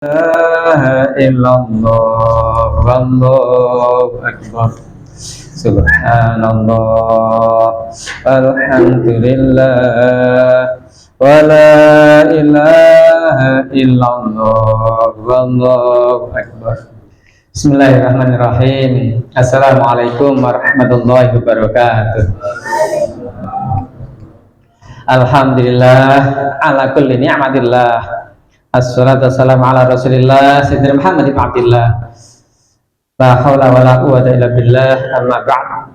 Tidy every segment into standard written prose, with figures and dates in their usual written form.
ilaha illallah wallahu akbar subhanallah alhamdulillah wala ilaha illallah wallahu akbar. Bismillahirrahmanirrahim. Assalamualaikum warahmatullahi wabarakatuh. Alhamdulillah ala kulli ni'matillah. Assalatu wassalamu ala rasulillah Sayyidina Muhammad ibn Abdillah. La hawla wa la quwwata illa billah. Amma ba'd.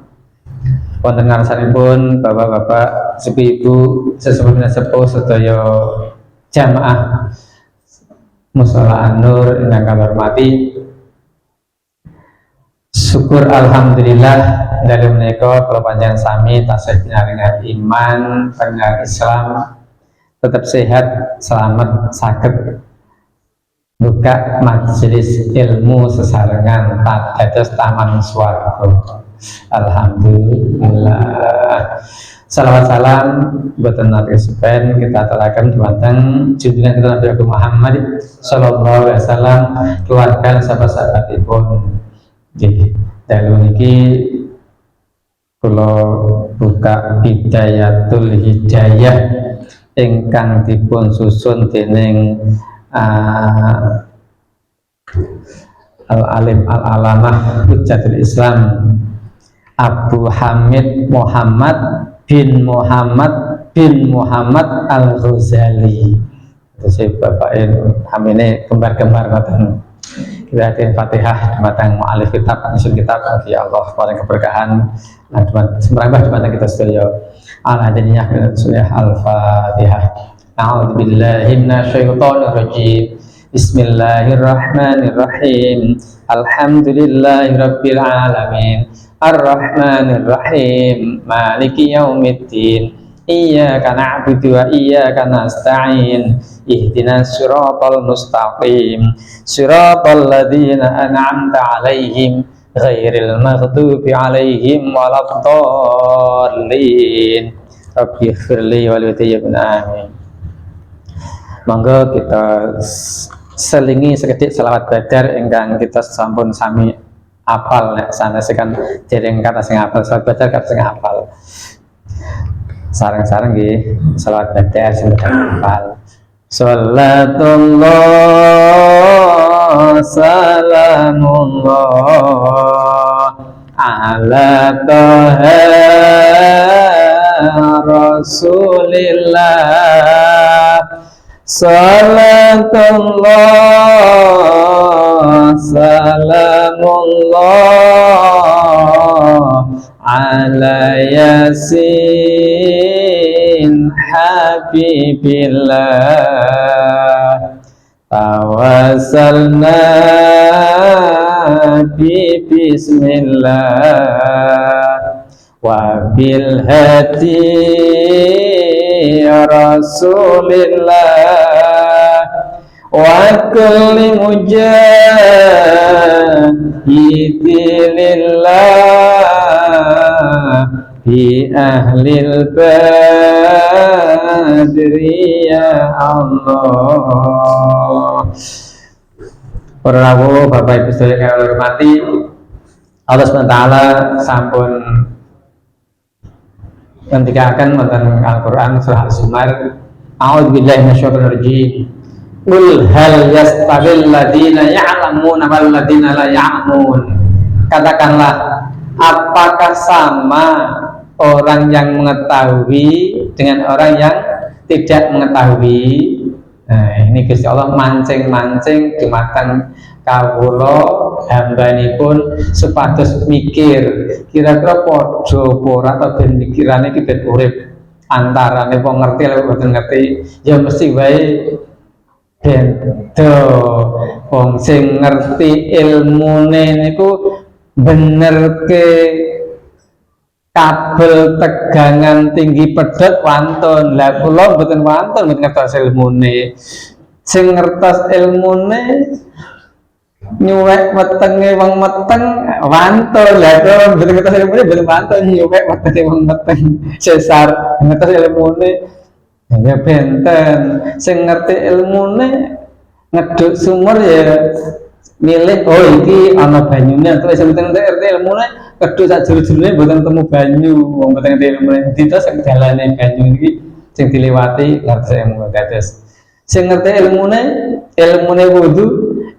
Wonten ngarsanipun bapak-bapak, ibu, sesepuh sesepuh sedaya jamaah Mushola An-Nur ingkang kula hormati. Syukur alhamdulillah dari menika kula panjenengan sami tansah pinaringan iman, panjenengan Islam tetap sehat, selamat, sakit buka majelis ilmu sesarengan dados taman swarga. Alhamdulillah. Salawat salam boten nate sepen kita aturaken dumateng junjungan kita Nabi Muhammad sallallahu alaihi wasallam, keluarga sahabat-sahabatipun. Nggih, dalu niki kula buka Bidayatul Hidayah ingkang dipun susun dening Al-Alim Al-Alamah Hujjatul Islam Abu Hamid Muhammad bin Muhammad Al-Ghazali. Terus bapak hamine kembar-kembar ngoten. Kita atin Fatihah dumateng mu'alif kitab, nyusun kitab. Ya Allah, paring keberkahan semrambah dumateng kita sedaya. Al-Hadaniyah Rasulullah Al-Fatihah. A'udzubillahi minasyaitonir rajim. Bismillahirrahmanirrahim. Alhamdulillahirabbil alamin. Arrahmanirrahim. Maliki yaumiddin. Iyyaka na'budu wa iyyaka nasta'in. Ihdinas siratal mustaqim. Siratal ladzina an'amta 'alaihim ghairil maghdubi 'alaihim waladdallin. Rabbi ighfirli wa li amin. Monggo kita selingi sekedhik selawat badar ingkang kita sampun sami apal nek sanesipun dereng kata sing apal selawat badar kata sing apal. Sareng-sareng nggih selawat badar sing apal. Salatullah salamullah ala taha rasulillah. Salatullah salamullah ala yasin habibillah. Tawassalna bi bismillah wa bil hadi rasulillah wa kulli mujahidillah bi ahlil badri ya Allah. Para rawuh Bapak Ibu sedaya kang hormati, Allah SWT sampun ngendikaken wonten Al-Qur'an surah Az-Zumar, a'udzubillahi minasyaitonir rajim. Qul hal yastawil ladzina ya'lamuna wal ladzina la ya'lamun. Katakanlah, apakah sama orang yang mengetahui dengan orang yang tidak mengetahui? Nah, ini Gusti Allah mancing-mancing dumateng kawula hambanipun supados mikir kira-kira padha apa ora ta ben mikirane iki ben urip antarane wong ngerti lan mboten ngerti ya mesti wae beda. Wong sing ngerti ilmune niku benerke kabel tegangan tinggi pedhot wantun. Lah kula mboten wantun, mboten ngertos ilmune. Sing ngertos ilmune nyuwek wetenge wong meteng wantun. Lah kula mboten ngertos ilmune, mboten wantun nyuwek wetenge wong meteng sesar ngertos ilmune. Ya benten sing ngerti ilmune ngeduk sumur ya milih oh iki ana banyune terus sing penting RT ilmune keduk sak jero-jerone mboten temu banyu wong penting ilmune dite sing dalane banyu iki sing dilewati ngerti ilmu dados sing ngerti ilmune wudu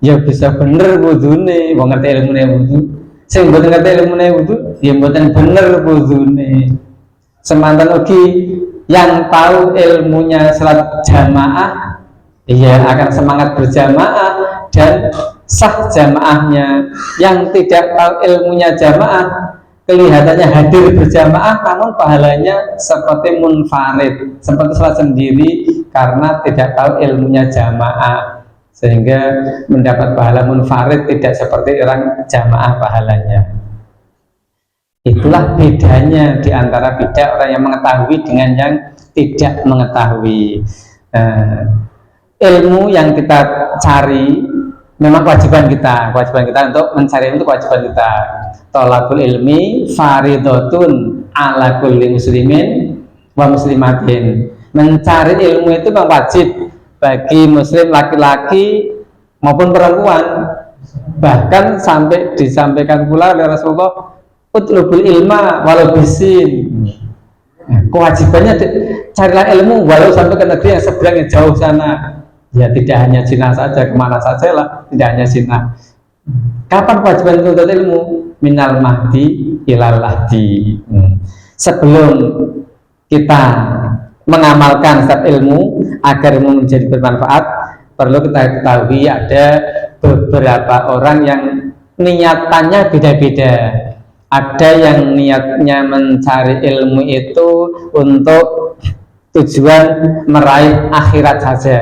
ya bisa bener wudune wong ngerti ilmune wudu sing mboten ngerti ilmune wudu ya mboten bener wudune semanten ugi yang tahu ilmunya salat jamaah iya akan semangat berjamaah dan sah jamaahnya. Yang tidak tahu ilmunya jamaah kelihatannya hadir berjamaah namun pahalanya seperti munfarid, seperti sholat sendiri karena tidak tahu ilmunya jamaah, sehingga mendapat pahala munfarid tidak seperti orang jamaah pahalanya. Itulah bedanya di antara beda orang yang mengetahui dengan yang tidak mengetahui. Ilmu yang kita cari memang kewajiban kita untuk mencari itu kewajiban kita. Thalabul ilmi faridatun ala kulli muslimin wa muslimatin. Mencari ilmu itu memang wajib bagi muslim laki-laki maupun perempuan. Bahkan sampai disampaikan pula oleh Rasulullah, utlubul ilma walau bisin. Kewajibannya carilah ilmu walau sampai ke negeri yang seberang yang jauh sana. Ya tidak hanya Cina saja, kemana saja lah, tidak hanya Cina. Kapan kewajiban menuntut ilmu? Minal mahdi ilal lahdi. Sebelum kita mengamalkan setiap ilmu agar ilmu menjadi bermanfaat, perlu kita ketahui ada beberapa orang yang niatannya beda-beda. Ada yang niatnya mencari ilmu itu untuk tujuan meraih akhirat saja,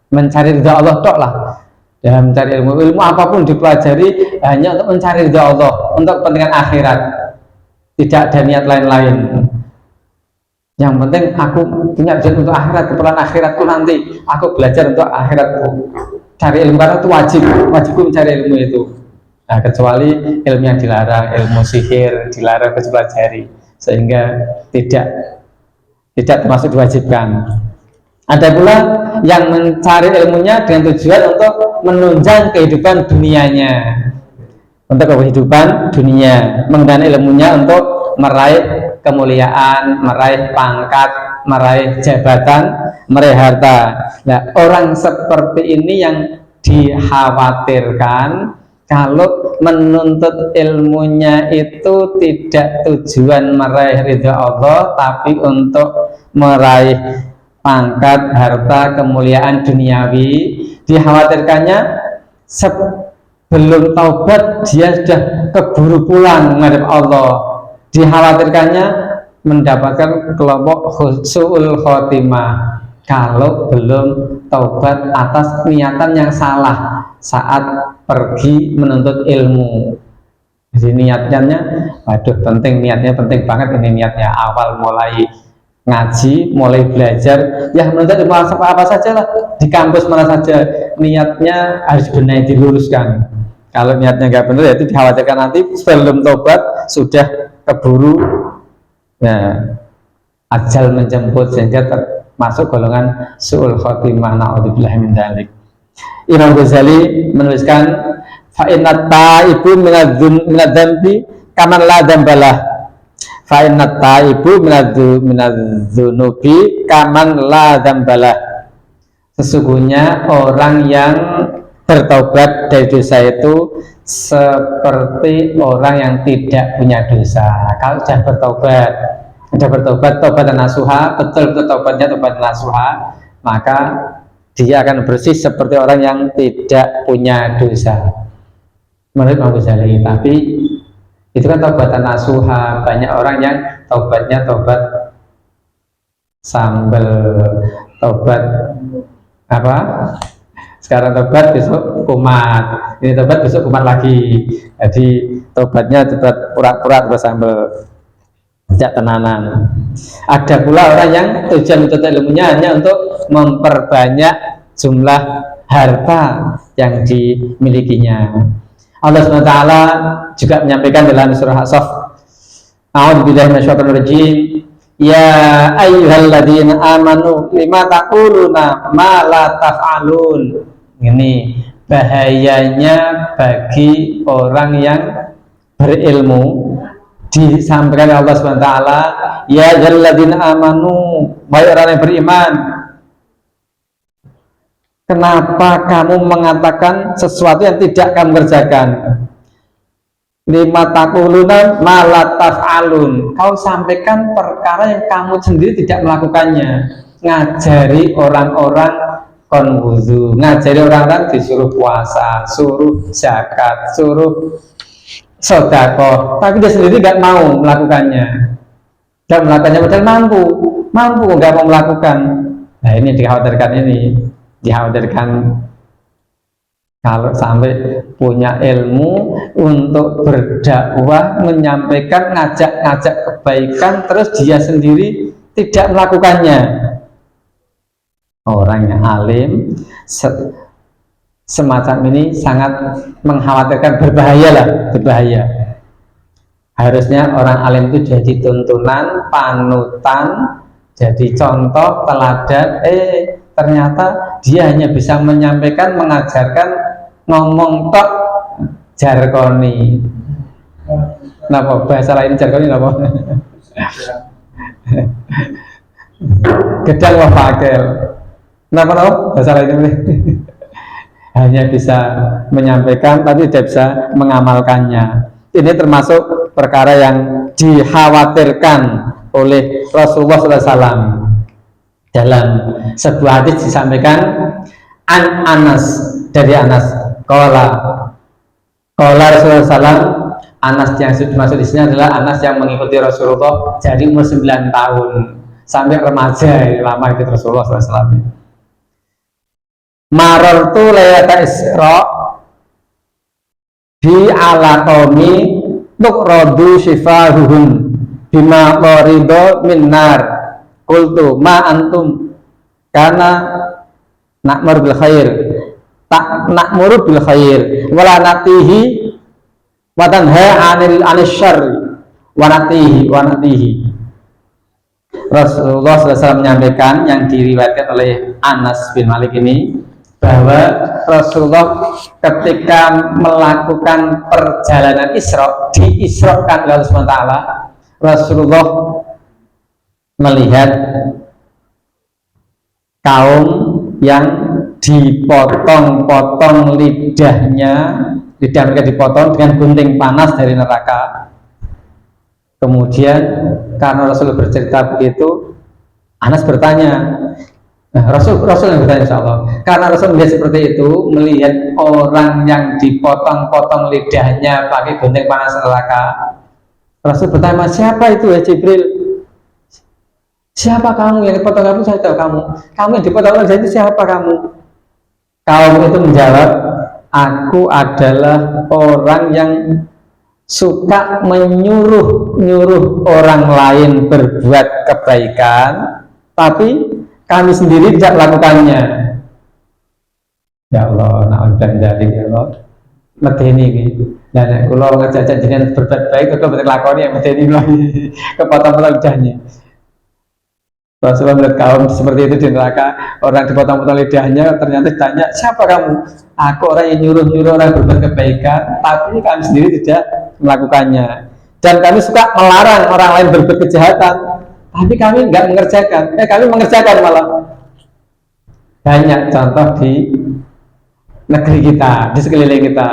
mencari ridha Allah tok lah. Dalam mencari ilmu apapun dipelajari hanya untuk mencari ridha Allah, untuk kepentingan akhirat, tidak ada niat lain-lain. Yang penting aku punya tujuan untuk akhirat, keperluan akhiratku nanti aku belajar untuk akhiratku, cari ilmu karena itu wajibku mencari ilmu itu. Nah, kecuali ilmu yang dilarang, ilmu sihir dilarang dipelajari, sehingga tidak termasuk diwajibkan. Ada pula yang mencari ilmunya dengan tujuan untuk menunjang kehidupan dunianya, untuk kehidupan dunia, menggunakan ilmunya untuk meraih kemuliaan, meraih pangkat, meraih jabatan, meraih harta. Nah, orang seperti ini yang dikhawatirkan kalau menuntut ilmunya itu tidak tujuan meraih ridha Allah, tapi untuk meraih pangkat, harta, kemuliaan duniawi. Dikhawatirkannya sebelum taubat dia sudah keburu pulang menghadap Allah. Dikhawatirkannya mendapatkan kelompok su'ul khotimah kalau belum taubat atas niatan yang salah saat pergi menuntut ilmu. Jadi niatnya, waduh penting, niatnya penting banget ini niatnya. Awal mulai ngaji, mulai belajar, ya menuntut ilmu apa saja lah, di kampus mana saja, niatnya harus benar diluruskan. Kalau niatnya nggak benar, ya itu dikhawatirkan nanti sebelum tobat sudah keburu, ya, ajal menjemput, sehingga termasuk golongan su'ul khotimah. Na'udzubillah min dzalik. Imam Ghazali menuliskan, fa'inat ta'ibu minadz-dzambi kaman la dzambalah. Fa'inat ta'ibu minadz-dzunubi kaman la dzambalah. Sesungguhnya orang yang bertobat dari dosa itu seperti orang yang tidak punya dosa. Kalau sudah bertobat, tobat nasuha, betul-betul tobatnya tobat nasuha, maka dia akan bersih seperti orang yang tidak punya dosa. Menurut Imam Ghazali. Tapi itu kan tobatan nasuha. Banyak orang yang tobatnya tobat sambel, tobat apa? Sekarang tobat besok kumat, ini tobat besok kumat lagi. Jadi tobatnya tobat pura-pura terus sambel, tidak tenanan. Ada pula orang yang tujuan untuk ilmunya hanya untuk memperbanyak jumlah harta yang dimilikinya. Allah SWT juga menyampaikan dalam surah As-Saff, A'udzubillahi minasyaitonir rajim, ya ayyuhalladzina amanu lima taquluna ma la taf'alun. Ini bahayanya bagi orang yang berilmu. Disampaikan Allah SWT, ya ayyuhalladzina amanu, wahai orang yang beriman, kenapa kamu mengatakan sesuatu yang tidak kamu kerjakan? Lima taquluna ma la taf'alun, kau sampaikan perkara yang kamu sendiri tidak melakukannya. Ngajari orang-orang kon wudu, ngajari orang-orang disuruh puasa, suruh zakat, suruh sedekah, tapi dia sendiri nggak mau melakukannya, padahal mampu nggak mau melakukan. Nah, ini dikhawatirkan kalau sampai punya ilmu untuk berdakwah, menyampaikan, ngajak kebaikan, terus dia sendiri tidak melakukannya. Orang yang alim semacam ini sangat mengkhawatirkan, berbahaya. Harusnya orang alim itu jadi tuntunan, panutan, jadi contoh, teladan. Ternyata dia hanya bisa menyampaikan, mengajarkan, ngomong tok, jargoni. Kenapa bahasa lain jargoni? Kenapa? Gedang wah pakel. Kenapa bahasa lain ini? Hanya bisa menyampaikan tapi tidak bisa mengamalkannya. Ini termasuk perkara yang dikhawatirkan oleh Rasulullah SAW. Dalam sebuah hadis disampaikan Anas, dari Anas, qala Rasulullah SAW. Anas yang dimaksud di sini adalah Anas yang mengikuti Rasulullah dari umur 9 tahun sampai remaja, lama ikut Rasulullah SAW. Marartu layata Isra bi ala qaumi nuqradu shifahuhum bima qarido min nar, qultu ma antum kana na'mur bil khair na'muru bil khair wala natihi wa tanha 'anil syarri wa natihi. Rasulullah SAW menyampaikan, yang diriwayatkan oleh Anas bin Malik ini, bahwa Rasulullah ketika melakukan perjalanan Isra, diisrokan oleh Allah SWT, Rasulullah melihat kaum yang dipotong-potong lidah mereka dipotong dengan gunting panas dari neraka. Kemudian karena Rasul bercerita begitu, Anas bertanya, Rasul yang bertanya, insya Allah, karena Rasul melihat seperti itu, melihat orang yang dipotong-potong lidahnya pakai gunting panas neraka, Rasul bertanya, siapa itu ya Jibril? Siapa kamu yang dipotong? Kamu, saya tahu kamu yang dipotong lidah itu siapa kamu? Kaum itu menjawab, aku adalah orang yang suka menyuruh orang lain berbuat kebaikan, tapi kami sendiri tidak melakukannya. Ya Allah, na'udzubillah dari ya Allah. Medeni gitu. Dan kalau ngajak dengan berbuat baik, kalau betul lakoni yang medeni lagi kepotong-potong lidahnya. Rasulullah melihat kaum seperti itu di neraka, orang dipotong-potong lidahnya, ternyata ditanya, siapa kamu? Aku orang yang nyuruh orang berbuat kebaikan, tapi kami sendiri tidak melakukannya. Dan kami suka melarang orang lain berbuat kejahatan, tapi kami nggak mengerjakan. Kami mengerjakan malah. Banyak contoh di negeri kita, di sekeliling kita,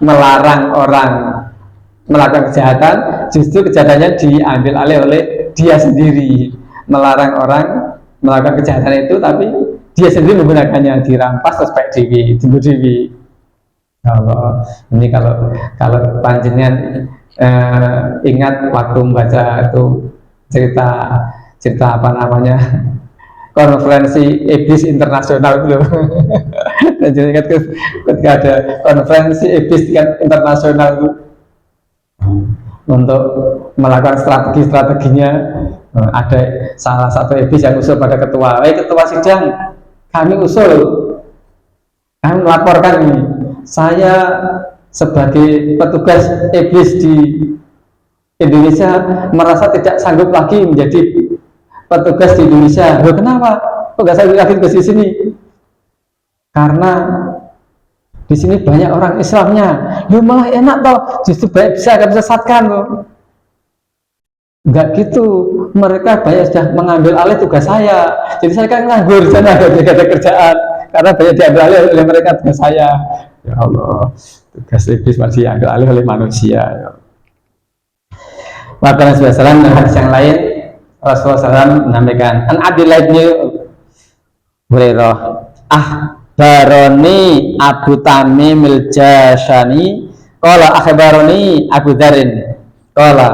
melarang orang melakukan kejahatan, justru kejahatannya diambil alih oleh dia sendiri. Melarang orang melakukan kejahatan itu, tapi dia sendiri menggunakannya, dirampas terus pakai dibunuh dewi. Allah, ini kalau panjenengan ingat waktu membaca itu cerita apa namanya, konferensi iblis internasional itu, dan jadi ingat ketika ada konferensi iblis tingkat internasional itu untuk melakukan strateginya, ada salah satu iblis yang usul pada ketua, ketua sidang, kami melaporkan ini, saya sebagai petugas iblis di Indonesia merasa tidak sanggup lagi menjadi petugas di Indonesia. Loh, kenapa? Kok nggak sanggup lagi tugas di sini? Karena Di sini banyak orang Islamnya, ya malah enak toh, justru banyak bisa sesatkan loh. Enggak gitu, mereka banyak sudah mengambil alih tugas saya. Jadi saya kan nganggur sana, gak ada kerjaan karena banyak diambil alih oleh mereka tugas saya. Ya Allah, tugas iblis masih diambil alih oleh manusia. Ya. Maka Rasulullah SAW hadis yang lain Rasulullah SAW menyampaikan an Abdillah bin Hurairah baroni Abu Tamim al-Jashani qala akhbaroni Abu Dharin qala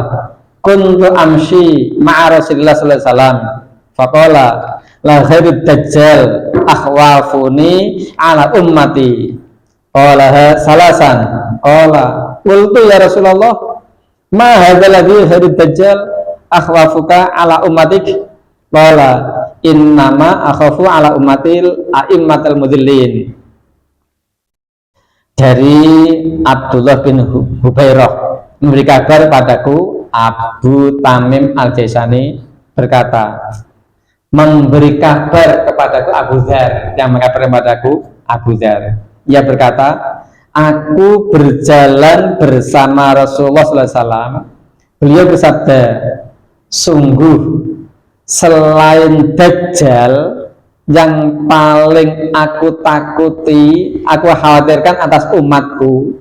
kuntu amshi ma'a Rasulillah sallallahu alaihi wasallam faqala la ghairud dajjal akhwafuni ala ummati qala salasan qala qultu ya Rasulullah ma hadzal ladzi ghairud dajjal akhwafuka ala ummatik qala innama akhafu ala ummatil a'immatal mudillin. Dari Abdullah bin Hubairah memberi kabar padaku Abu Tamim al-Jaisani berkata, memberi kabar kepadaku Abu Dzar, yang mengabarkan padaku Abu Dzar. Ia berkata, aku berjalan bersama Rasulullah SAW. Beliau bersabda, sungguh selain Dajjal yang paling aku takuti, aku khawatirkan atas umatku.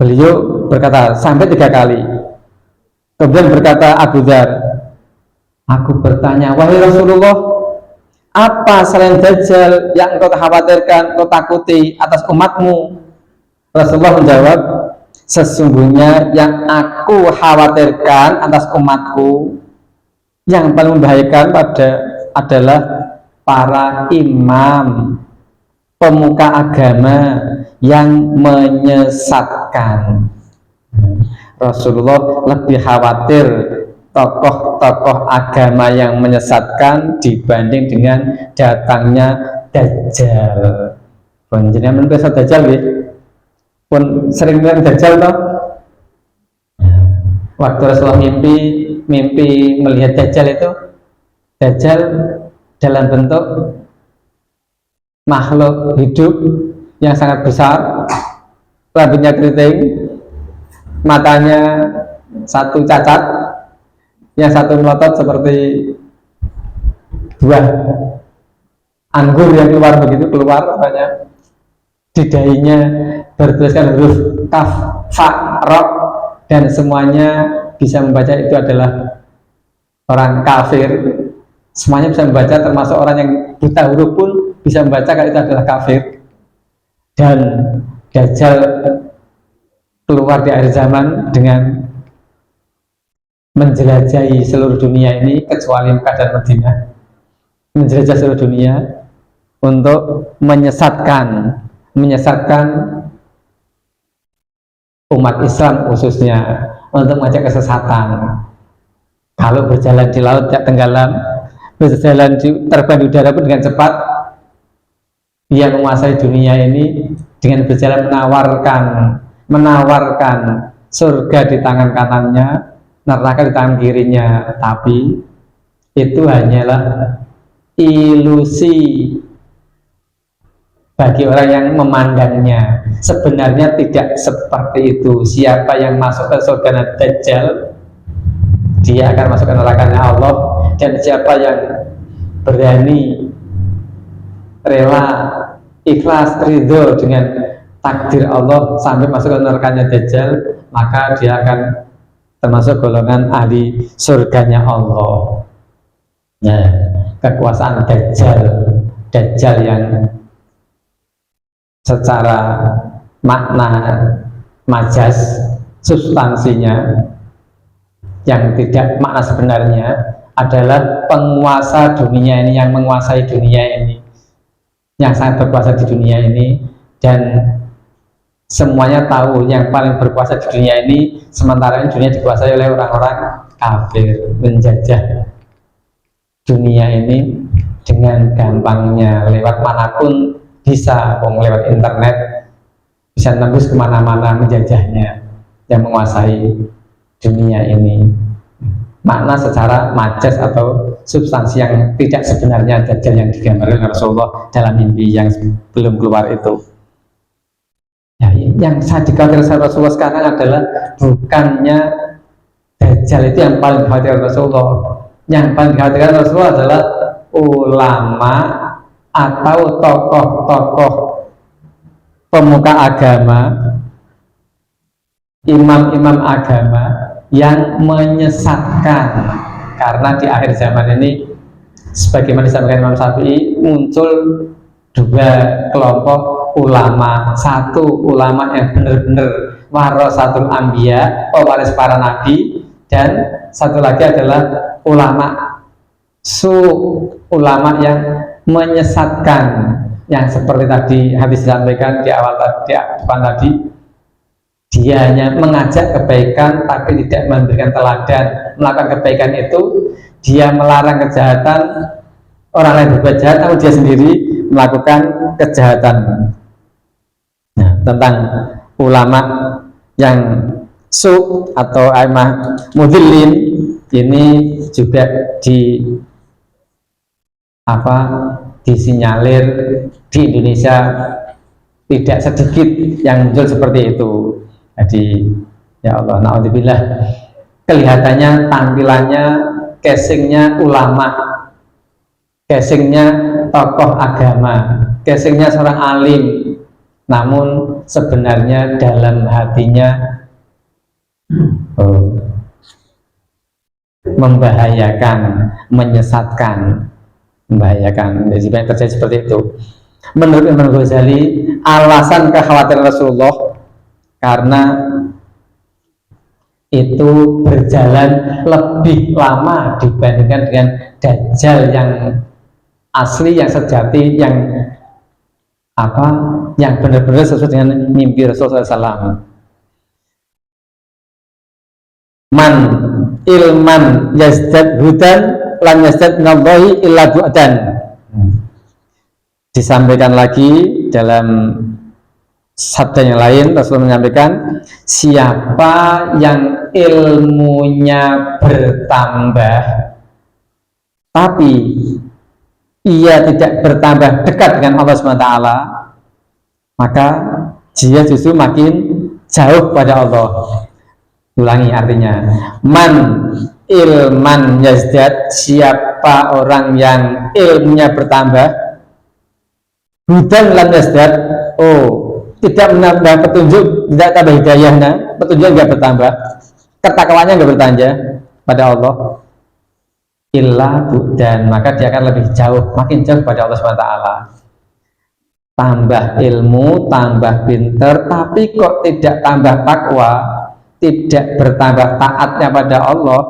Beliau berkata sampai 3 kali. Kemudian berkata Abu Dzar, aku bertanya, wahai Rasulullah, apa selain Dajjal yang engkau khawatirkan, engkau takuti atas umatmu? Rasulullah menjawab, sesungguhnya yang aku khawatirkan atas umatku, yang paling membahayakan adalah para imam, pemuka agama yang menyesatkan. Rasulullah lebih khawatir tokoh-tokoh agama yang menyesatkan dibanding dengan datangnya Dajjal. Jenengan men Dajjal nggih. Pun sering bilang Dajjal toh. Waktu Rasulullah mimpi melihat Dajjal itu, Dajjal dalam bentuk makhluk hidup yang sangat besar, rambutnya keriting, matanya satu cacat, yang satu melotot seperti buah anggur yang begitu keluar katanya. Di dahinya bertuliskan huruf kaf, fa, ra, dan semuanya bisa membaca itu adalah orang kafir. Semuanya bisa membaca, termasuk orang yang buta huruf pun bisa membaca kalau itu adalah kafir. Dan Dajjal keluar di akhir zaman dengan menjelajahi seluruh dunia ini kecuali Mekah dan Madinah, menjelajah seluruh dunia untuk menyesatkan umat Islam khususnya, untuk mengajak kesesatan. Kalau berjalan di laut tidak tenggelam, berjalan terbang di udara pun dengan cepat, dia menguasai dunia ini dengan berjalan menawarkan surga di tangan kanannya, neraka di tangan kirinya. Tapi itu hanyalah ilusi bagi orang yang memandangnya. Sebenarnya tidak seperti itu. Siapa yang masuk ke surga Dajjal, dia akan masuk ke nerakanya Allah. Dan siapa yang berani, rela, ikhlas, ridho dengan takdir Allah sampai masuk ke nerakanya Dajjal, maka dia akan termasuk golongan ahli surganya Allah. Nah, kekuasaan Dajjal yang secara makna majas, substansinya yang tidak makna sebenarnya, adalah penguasa dunia ini, yang menguasai dunia ini, yang sangat berkuasa di dunia ini. Dan semuanya tahu yang paling berkuasa di dunia ini, sementara ini dunia dikuasai oleh orang-orang kafir, menjajah dunia ini dengan gampangnya lewat manapun bisa, lewat internet bisa tembus kemana-mana menjajahnya, yang menguasai dunia ini. makna secara majas atau substansi yang tidak sebenarnya Dajjal yang digambarkan Rasulullah dalam mimpi yang belum keluar itu. Ya, yang saya dikhawatirkan Rasulullah sekarang adalah bukannya Dajjal itu yang paling dikhawatirkan Rasulullah. Yang paling dikhawatirkan Rasulullah adalah ulama atau tokoh-tokoh pemuka agama, imam-imam agama yang menyesatkan. Karena di akhir zaman ini, sebagaimana disampaikan Imam Syafi'i, muncul dua kelompok ulama. Satu ulama yang benar-benar warasatul anbiya, pewaris para nabi, dan satu lagi adalah ulama ulama yang menyesatkan, yang seperti tadi hadis disampaikan di awal di depan tadi, dia hanya mengajak kebaikan tapi tidak memberikan teladan. Melakukan kebaikan itu dia melarang kejahatan, orang lain berbuat jahat namun dia sendiri melakukan kejahatan. Nah, tentang ulama yang atau aimah mudhillin ini juga disinyalir di Indonesia tidak sedikit yang muncul seperti itu. Jadi ya Allah, naudzubillah, kelihatannya tampilannya, casingnya ulama, casingnya tokoh agama, casingnya seorang alim, namun sebenarnya dalam hatinya membahayakan, menyesatkan, membahayakan. Jadi banyak terjadi seperti itu. Menurut Imam Ghazali, alasan kekhawatiran Rasulullah karena itu berjalan lebih lama dibandingkan dengan Dajjal yang asli, yang sejati, yang benar-benar sesuai dengan mimpi Rasulullah SAW. Man ilman yazdad hudan lam yazdad minallahi illa bu'dan. Disampaikan lagi dalam sabda yang lain, Rasulullah menyampaikan, siapa yang ilmunya bertambah tapi ia tidak bertambah dekat dengan Allah SWT, maka dia justru makin jauh pada Allah. Ulangi artinya, man ilman yazdad, siapa orang yang ilmunya bertambah, hudan lam yazdad, tidak menambah petunjuk, tidak tambah hidayahnya, petunjuknya tidak bertambah, ketakwaannya tidak bertambah pada Allah, illa bu'dan, maka dia akan lebih jauh, makin jauh pada Allah SWT. Tambah ilmu, tambah pinter, tapi kok tidak tambah takwa, tidak bertambah taatnya pada Allah,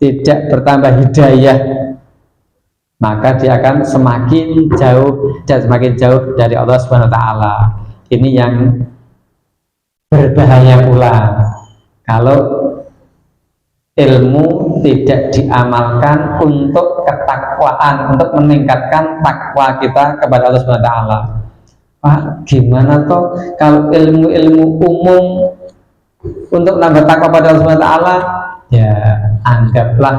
tidak bertambah hidayah, maka dia akan semakin jauh dan semakin jauh dari Allah Subhanahu wa Ta'ala. Ini yang berbahaya pula kalau ilmu tidak diamalkan untuk ketakwaan, untuk meningkatkan takwa kita kepada Allah Subhanahu wa Ta'ala. Pak, gimana toh kalau ilmu-ilmu umum untuk nambah takwa pada Allah Subhanahu wa Ta'ala? Ya, anggaplah,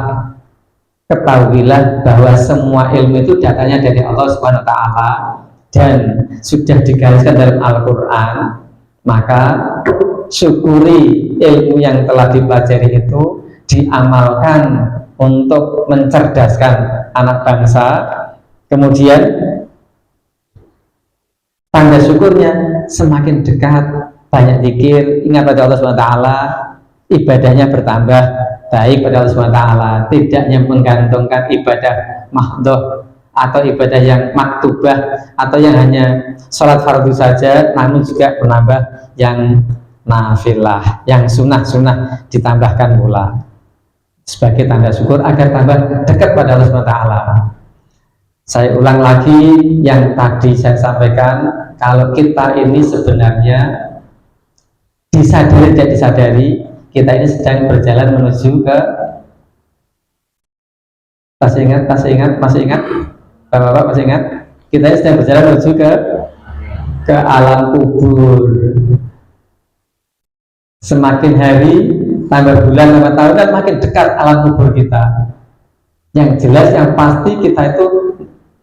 ketahuilah bahwa semua ilmu itu datanya dari Allah Subhanahu wa Ta'ala dan sudah digariskan dalam Al-Quran. Maka syukuri ilmu yang telah dipelajari itu diamalkan untuk mencerdaskan anak bangsa. Kemudian tanda syukurnya semakin dekat, banyak zikir, ingat pada Allah Subhanahu wa Ta'ala, ibadahnya bertambah baik pada Allah Subhanahu wa Ta'ala, tidak menggantungkan ibadah mahdhah atau ibadah yang maktubah atau yang hanya sholat fardu saja, namun juga menambah yang nafilah, yang sunnah-sunnah ditambahkan pula sebagai tanda syukur agar tambah dekat pada Allah Subhanahu wa Ta'ala. Saya ulang lagi yang tadi saya sampaikan, kalau kita ini sebenarnya disadari tidak disadari, kita ini sedang berjalan menuju ke, masih ingat Bapak-bapak masih ingat, kita ini sedang berjalan menuju ke alam kubur. Semakin hari tambah bulan, tambah tahun kan makin dekat alam kubur kita. Yang jelas, yang pasti kita itu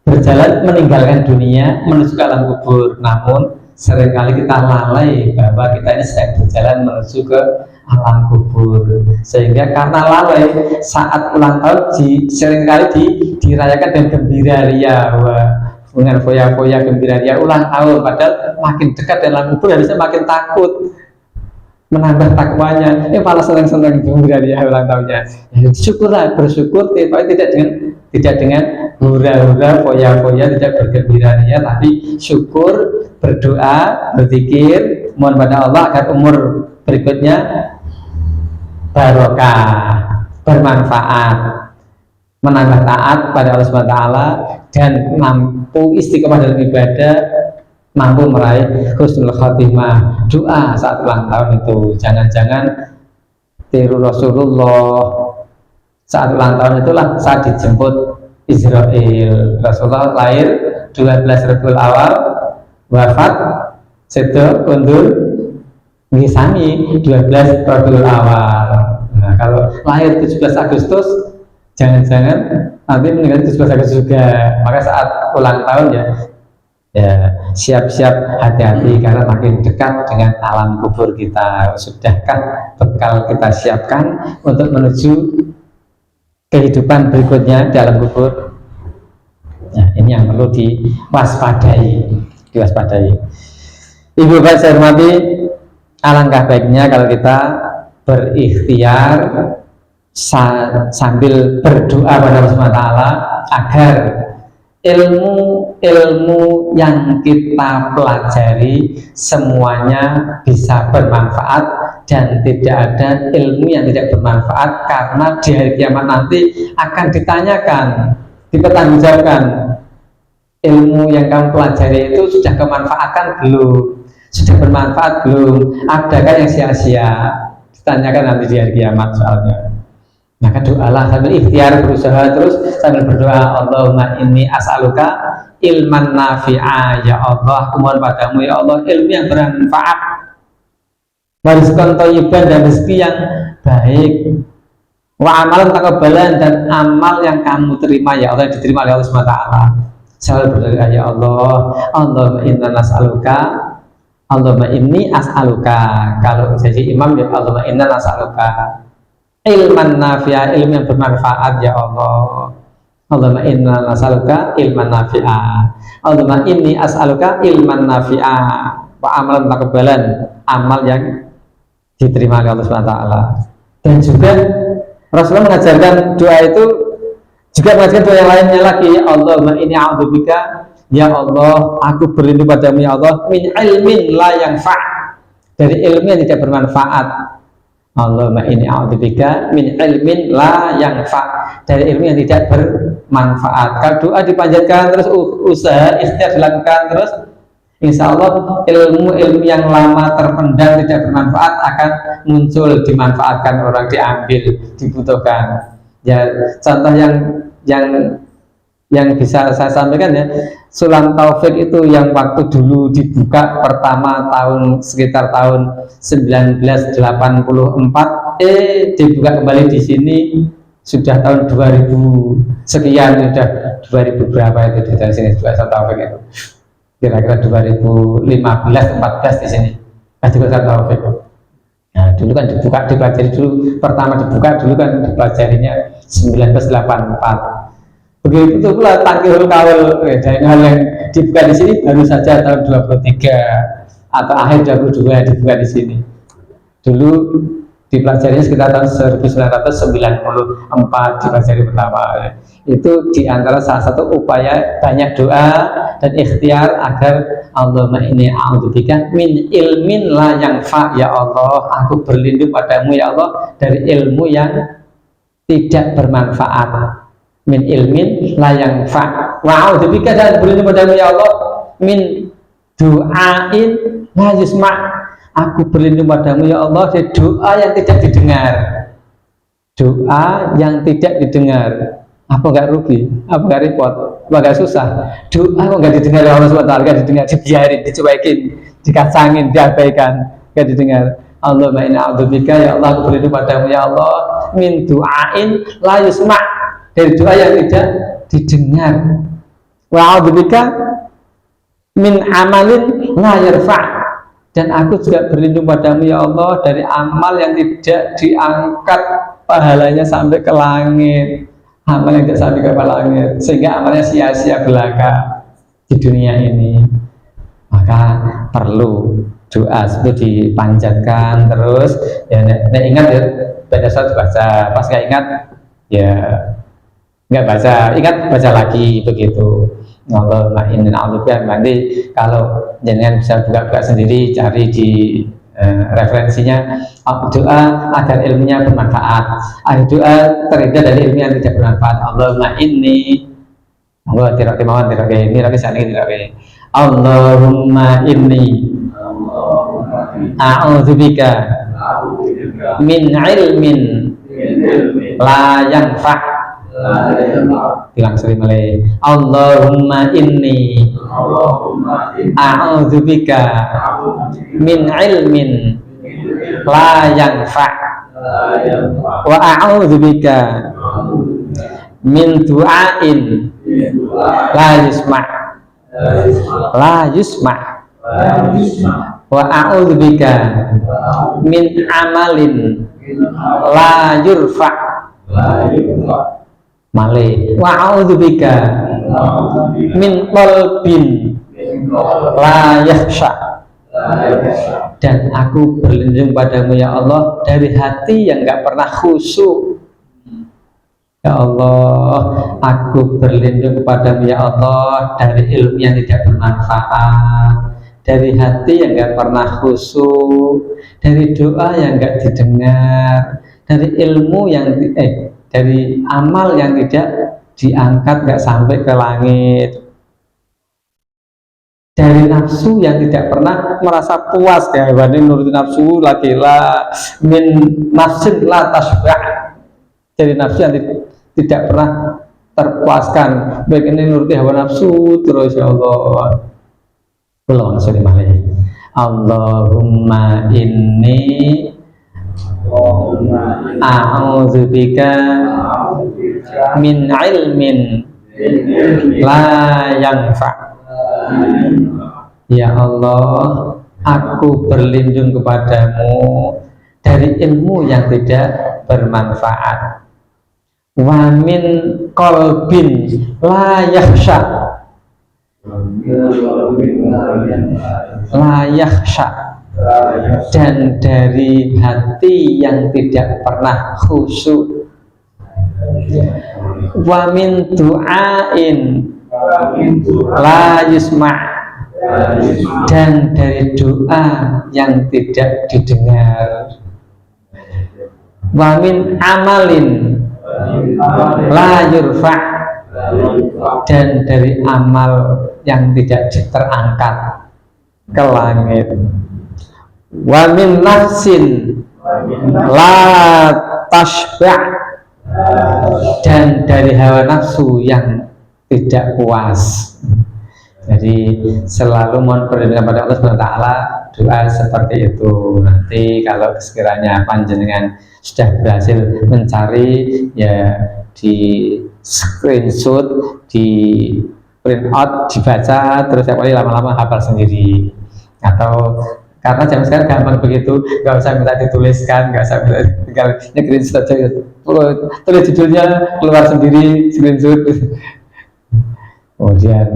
berjalan meninggalkan dunia menuju ke alam kubur. Namun seringkali kita lalai bahwa kita ini sedang berjalan menuju ke alam kubur, sehingga karena lalai saat ulang tahun seringkali dirayakan dengan gembira ria, dengan foya-foya gembira ria ulang tahun, padahal makin dekat dengan alam kubur harusnya makin takut, menambah takwanya. Malah senang-senang gembira ria ulang tahunnya. Syukurlah, bersyukur, tapi tidak dengan hura-hura, foya-foya, tidak bergembira ria, tapi syukur, berdoa, berzikir, mohon pada Allah agar umur berikutnya barokah, bermanfaat, menambah taat pada Allah Subhanahu wa taala, dan mampu istiqomah dalam ibadah, mampu meraih husnul khotimah. Doa saat ulang tahun itu jangan-jangan tiru Rasulullah. Saat ulang tahun itulah saat dijemput Israel. Rasulullah lahir 12 Rabiul Awal, wafat sedo undur ngisami 12 Rabiul Awal. Nah, kalau lahir 17 Agustus, jangan-jangan nanti meninggal 17 Agustus juga. Maka saat ulang tahun ya siap-siap, hati-hati, karena makin dekat dengan alam kubur kita. Sudahkah bekal kita siapkan untuk menuju kehidupan berikutnya di alam kubur? Nah, ini yang perlu diwaspadai. Ibu bapak saya hormati, alangkah baiknya kalau kita berikhtiar sambil berdoa pada Allah SWT agar ilmu yang kita pelajari semuanya bisa bermanfaat, dan tidak ada ilmu yang tidak bermanfaat, karena di hari kiamat nanti akan ditanyakan, dipertanggungjawabkan, ilmu yang kamu pelajari itu sudah kemanfaatkan belum, sudah bermanfaat belum, adakah yang sia-sia, ditanyakan nanti di hari kiamat soalnya. Maka doalah sambil ikhtiar, berusaha terus sambil berdoa, Allahumma inni as'aluka ilman nafi'a, ya Allah, aku mohon padamu ya Allah ilmu yang bermanfaat, warizqan thayyiban, dan rezeki yang baik, wa amalan taqabbalan, dan amal yang kamu terima ya Allah, diterima oleh Allah SWT. Selalu berdoa ya Allah, Allahumma inna nas'aluka, Allahumma inni as'aluka, kalau jadi imam ya Allahumma inna nas'aluka ilman nafi'a, ilmu yang bermanfaat ya Allah. Allahumma inna nas'aluka ilman nafi'a, Allahumma inni as'aluka ilman nafi'a wa amalan taqabbalan, amal yang diterima oleh Allah SWT. Dan juga Rasulullah mengajarkan doa itu, juga mengajarkan doa yang lainnya lagi, Allahumma inni a'udzubika, ya Allah, aku berlindung padamu ya Allah, min ilmin la yanfa', dari ilmu yang tidak bermanfaat. Allahumma inni a'udzubika min ilmin la yanfa', dari ilmu yang tidak bermanfaat. Kalau doa dipanjatkan terus, usaha ikhtiar dilakukan terus, insya Allah ilmu yang lama terpendam tidak bermanfaat akan muncul, dimanfaatkan orang, diambil, dibutuhkan. Ya, contoh yang bisa saya sampaikan ya, Sulam Taufik itu yang waktu dulu dibuka pertama sekitar tahun 1984, dibuka kembali di sini sudah tahun 2000 sekian, sudah 2000 berapa itu di sini Sulam Taufik itu, kira-kira 2015-14 di sini Sulam Taufik. Nah, dulu kan dipelajari dulu, pertama dibuka dulu kan dipelajarinya 1984. Begitu pula Tangkihul Kaul, dari hal yang dibuka di sini baru saja tahun 23 atau akhir 22 dibuka di sini. Dulu dipelajarinya sekitar tahun 1994 dipelajari pertama. Itu diantara salah satu upaya banyak doa dan ikhtiar agar Allahumma inni a'udzubika min ilmin la yanfa', ya Allah, aku berlindung padamu ya Allah dari ilmu yang tidak bermanfaat. Min ilmin la yanfa', wa a'udzubika, dan berlindung padamu ya Allah min du'ain la yusma', aku berlindung padamu ya Allah dari doa yang tidak didengar. Doa yang tidak didengar, apa enggak rugi, apa enggak repot, apa enggak susah? Doa kok enggak didengar oleh Allah SWT, enggak didengar, dibiarin, dicuekin, dikacangin, diabaikan, enggak didengar. Allahumma inna a'udzubika, ya Allah aku berlindung padamu ya Allah, min du'ain la yusma', dari doa yang tidak didengar, wa a'udzubika min amalin la yarfa', dan aku juga berlindung padamu ya Allah dari amal yang tidak diangkat pahalanya sampai ke langit, amal yang tidak sampai ke langit, sehingga amalnya sia-sia belaka di dunia ini. Maka perlu doa itu dipanjatkan terus ya, nek ingat ya baca salat baca, pas nggak ingat ya nggak baca, ingat baca lagi begitu. Allahumma inni a'udzubika, nanti kalau jangan bisa buka-buka sendiri, cari di referensinya, doa agar ilmunya bermanfaat, doa terhindar dari ilmu yang tidak bermanfaat. Allahumma inni, Allah tidak kemauan tidak ini lagi saat ini tidak. Allahumma inni a'udzubika min ilmin la yanfa'. Bilang sering malih. Allahumma inni a'udzubika min ilmin la yanfa' wa a'udzubika min du'ain la yusma' wa a'udzubika min amalin la yurfa' malih wa a'udzubika min qalbin la yakhsha, dan aku berlindung padamu ya Allah dari hati yang enggak pernah khusyuk. Ya Allah, aku berlindung kepadamu ya Allah dari ilmu yang tidak bermanfaat, dari hati yang enggak pernah khusyuk, dari doa yang enggak didengar, dari ilmu yang dari amal yang tidak diangkat, nggak sampai ke langit, dari nafsu yang tidak pernah merasa puas, kayak banding nuruti nafsu lagi lah, min nafsin la tasba', dari nafsu yang tidak pernah terpuaskan, baik ini nuruti hawa nafsu terus ya Allah. Belum sudah malih. Allahumma inni a'udzubika min ilmin la yanfa'. Ya Allah, aku berlindung kepadamu dari ilmu yang tidak bermanfaat. Wa min qalbin la yakhsha, la yakhsha, dan dari hati yang tidak pernah khusyuk. Wa min du'ain la yusma', dan dari doa yang tidak didengar. Wa min amalin la yurfa', dan dari amal yang tidak terangkat ke langit. Wa min nafsin la tashba', dan dari hawa nafsu yang tidak puas. Jadi selalu mohon perlindungan pada Allah Subhanahu wa taala, doa seperti itu. Nanti kalau sekiranya panjenengan sudah berhasil mencari, ya di screenshot, di print out, dibaca, terus tiap kali lama-lama hafal sendiri. Atau karena zaman sekarang gampang begitu, nggak usah minta dituliskan, nggak usah minta, tinggal screenshot saja, tulis judulnya keluar sendiri, screenshot. Kemudian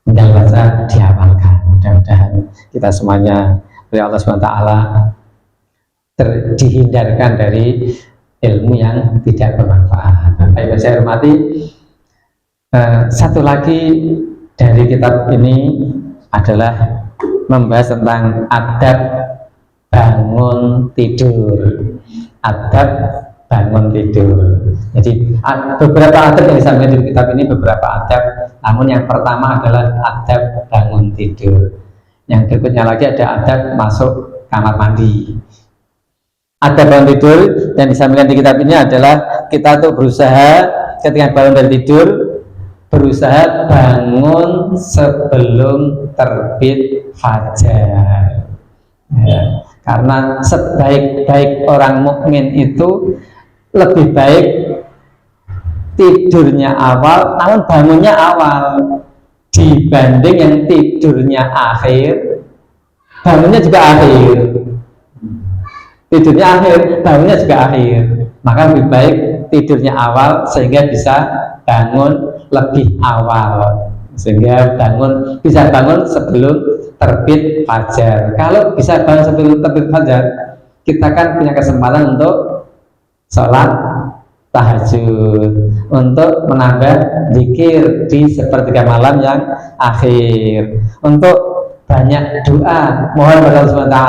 tinggal baca, dihafalkan. Mudah-mudahan kita semuanya oleh Allah SWT dihindarkan dari ilmu yang tidak bermanfaat. Bapak Ibu saya hormati, satu lagi dari kitab ini adalah membahas tentang adab bangun tidur. Adab bangun tidur. Jadi beberapa adab yang disampaikan di kitab ini, beberapa adab. Namun yang pertama adalah adab bangun tidur. Yang berikutnya lagi ada adab masuk kamar mandi. Adab bangun tidur yang disampaikan di kitab ini adalah kita tuh berusaha ketika bangun dari tidur, berusaha bangun sebelum terbit fajar. Ya. Karena sebaik-baik orang mukmin itu lebih baik tidurnya awal, namun bangunnya awal dibanding yang tidurnya akhir, bangunnya juga akhir. Tidurnya akhir, bangunnya juga akhir. Maka lebih baik tidurnya awal sehingga bisa bangun lebih awal, sehingga bisa bangun sebelum terbit fajar. Kalau bisa bangun sebelum terbit fajar, kita kan punya kesempatan untuk sholat tahajud, untuk menambah zikir di sepertiga malam yang akhir, untuk banyak doa mohon kepada Allah SWT.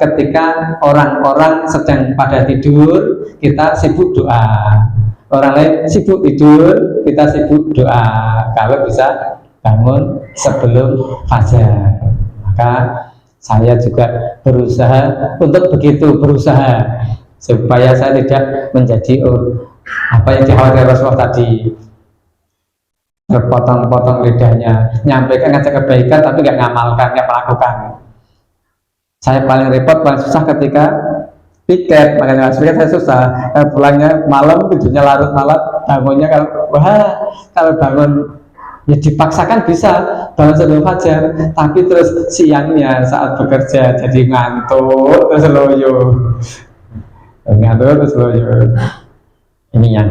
Ketika orang-orang sedang pada tidur, kita sibuk doa. Orang lain sibuk tidur, kita sibuk doa. Kalau bisa bangun sebelum fajar, maka saya juga berusaha untuk berusaha supaya saya tidak menjadi apa yang dikhawatirkan Rasulullah tadi, terpotong-potong lidahnya, nyampaikan ngajak kebaikan tapi nggak ngamalkan, nggak melakukan. Saya paling repot, paling susah ketika piket, makanya piket saya susah. Pulangnya malam, tidurnya larut malam, bangunnya kalau bangun ya dipaksakan bisa bangun sebelum fajar, tapi terus siangnya saat bekerja jadi ngantuk terus loyo. Ini yang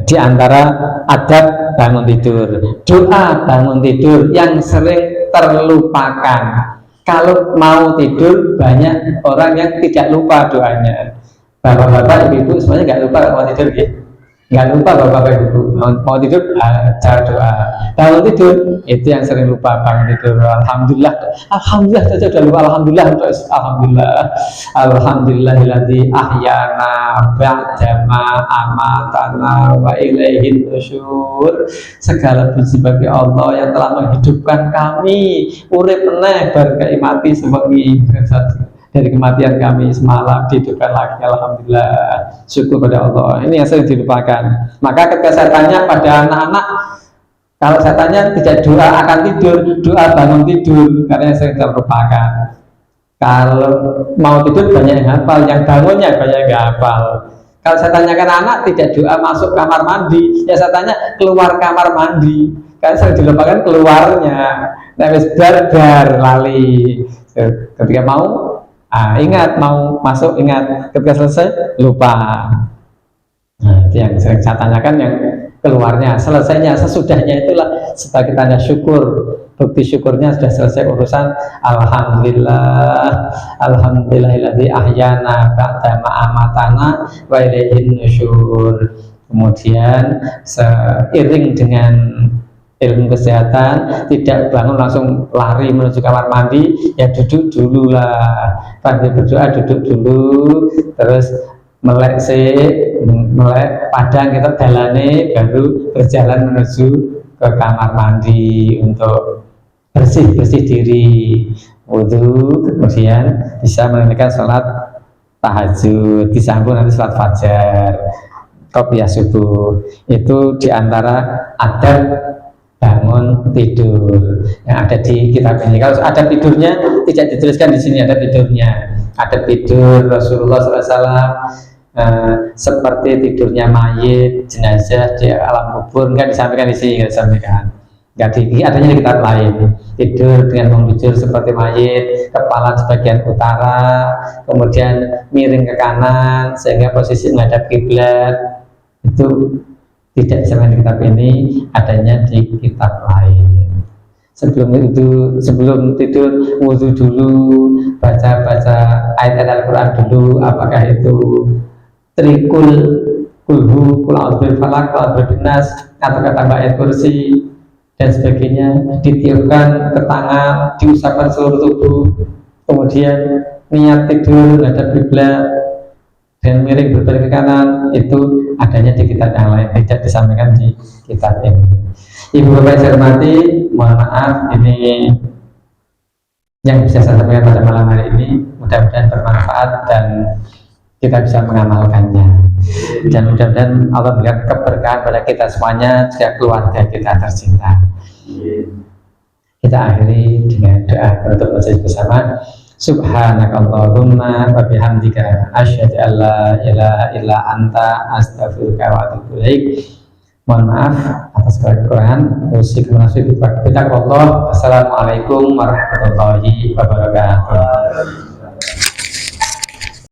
di antara adab bangun tidur. Doa bangun tidur yang sering terlupakan. Kalau mau tidur, banyak orang yang tidak lupa doanya. Bapak-bapak, ibu-ibu semuanya nggak lupa mau tidur, ya? Nggak lupa bapak-bapak, ibu mau tidur cara doa. Bangun tidur itu yang sering lupa bangun tidur. Alhamdulillah saja udah lupa. Alhamdulillahilladzi ahyana ba'dama amatana wa ilaihin nusyur. Segala puji bagi Allah yang telah menghidupkan kami, urip meneh bar mati sewengi dari kematian kami semalam dihidupkan lagi. Alhamdulillah, syukur pada Allah. Ini yang sering dilupakan. Maka ketika saya tanya pada anak-anak, kalau saya tanya tidak doa akan tidur, doa bangun tidur, karena yang sering terlupakan. Kalau mau tidur banyak yang hafal, yang bangunnya banyak yang nggak hafal. Kalau saya tanyakan anak tidak doa masuk kamar mandi, ya saya tanya keluar kamar mandi, karena sering dilupakan keluarnya. Nah, bar lali. Ketika mau ingat, mau masuk ingat, ketika selesai lupa. Nah, itu yang sering saya tanyakan, yang keluarnya, selesainya, sesudahnya itulah sebagai tanda syukur. Bukti syukurnya sudah selesai urusan. Alhamdulillahilladzi ahyana ba'dama amatana wa ilaihin nusyur. Kemudian seiring dengan ilmu kesehatan, tidak bangun langsung lari menuju kamar mandi, ya duduk dulu lah. Sambil berdoa duduk dulu, terus melek padang kita dalane, baru berjalan menuju ke kamar mandi untuk bersih diri, wudu, kemudian bisa menunaikan sholat tahajud, disambung nanti sholat fajar, qobliyah subuh. Itu diantara adab bangun tidur yang ada di kitab ini. Kalau ada tidurnya tidak dituliskan di sini, ada tidurnya. Ada tidur Rasulullah SAW seperti tidurnya mayit, jenazah di alam kubur, enggak disampaikan di sini, enggak disampaikan. Enggak adanya di kitab lain. Tidur dengan membujur seperti mayit, kepala sebagian utara, kemudian miring ke kanan sehingga posisi menghadap kiblat. Itu tidak disampaikan di kitab ini, adanya di kitab lain. Sebelum tidur wudu dulu, baca ayat-ayat Al-Quran dulu, apakah itu trikul, kulhu, kul a'udzu falak, kul a'udzu binas, atau tambah ayat kursi dan sebagainya, ditiupkan ke tangan, diusapkan seluruh tubuh, kemudian niat tidur menghadap kiblat dan miring berbalik ke kanan. Itu adanya di kitab yang lain, tidak disampaikan di kitab ini. Ibu bapak saya hormati, mohon maaf, ini yang bisa saya sampaikan pada malam hari ini. Mudah-mudahan bermanfaat dan kita bisa mengamalkannya, dan mudah-mudahan Allah berikan keberkahan pada kita semuanya, juga keluarga kita tercinta. Kita akhiri dengan doa penutup majelis bersama. Subhanakallahumma wa bihamdika asyhadu an la ilaha illa anta astaghfiruka wa atubu ilaik. Mohon maaf atas kekurangan. Assalamualaikum warahmatullahi wabarakatuh.